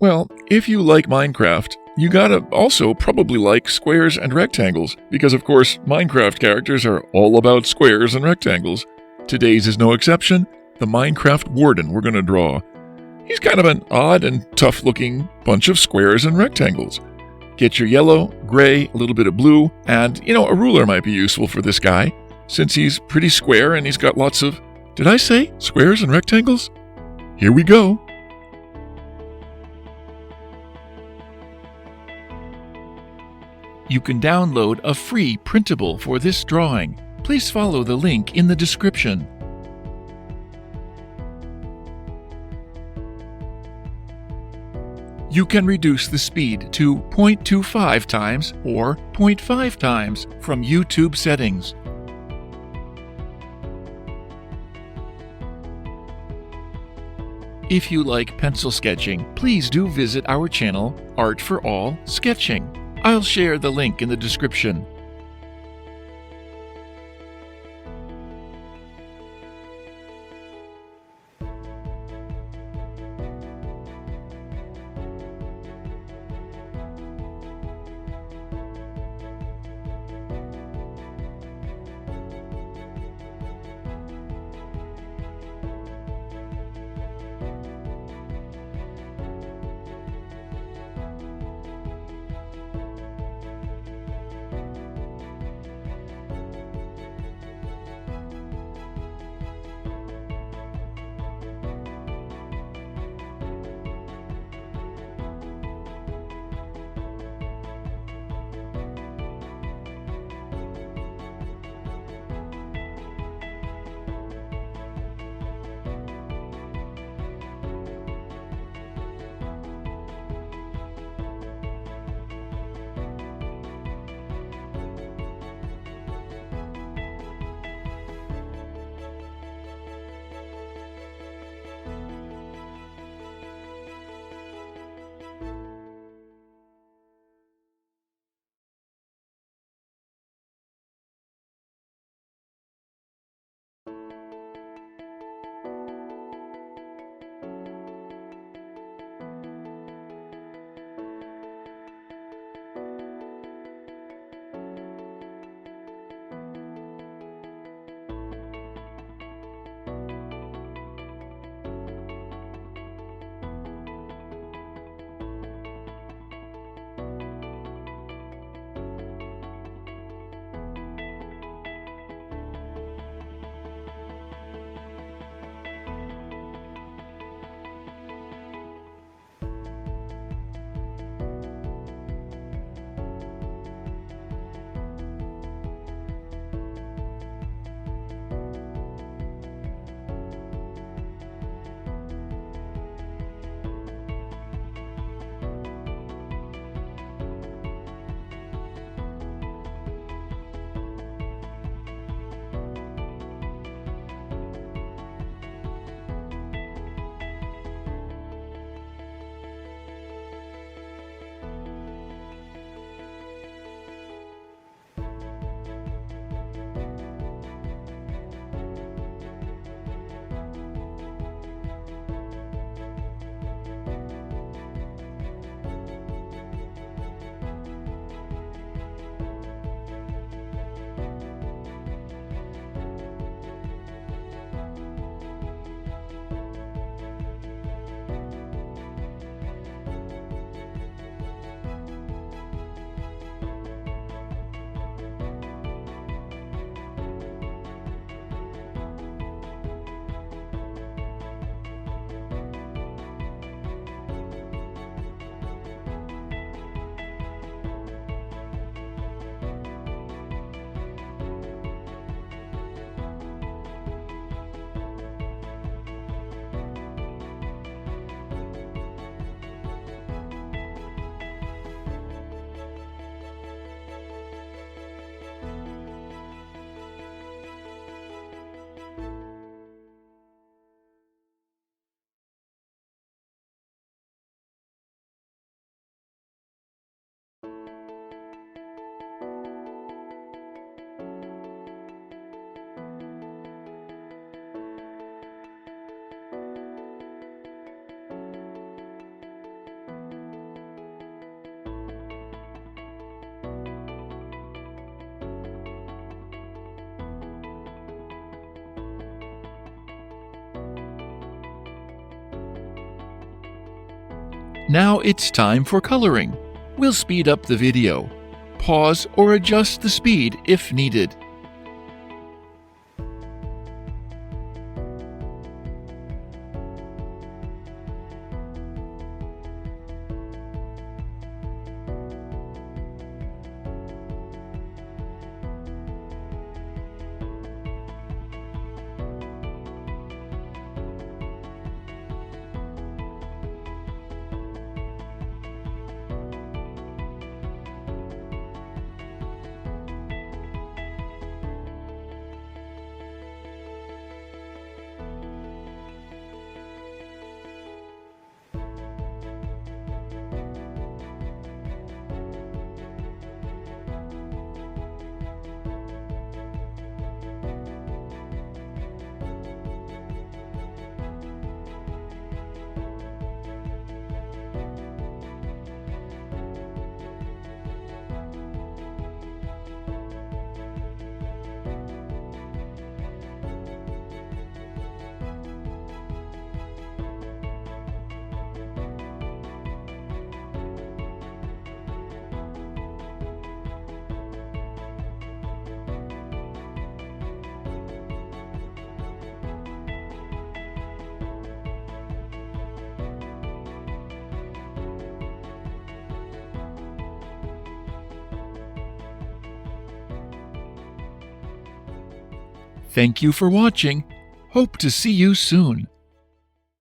Well, if you like Minecraft, you gotta also probably like squares and rectangles, because of course Minecraft characters are all about squares and rectangles. Today's is no exception, the Minecraft Warden we're gonna draw. He's kind of an odd and tough-looking bunch of squares and rectangles. Get your yellow, gray, a little bit of blue, and, a ruler might be useful for this guy, since he's pretty square and he's got lots of... Did I say squares and rectangles? Here we go. You can download a free printable for this drawing. Please follow the link in the description. You can reduce the speed to 0.25 times or 0.5 times from YouTube settings. If you like pencil sketching, please do visit our channel, Art for All Sketching. I'll share the link in the description. Thank you. Now it's time for coloring. We'll speed up the video. Pause or adjust the speed if needed. Thank you for watching. Hope to see you soon.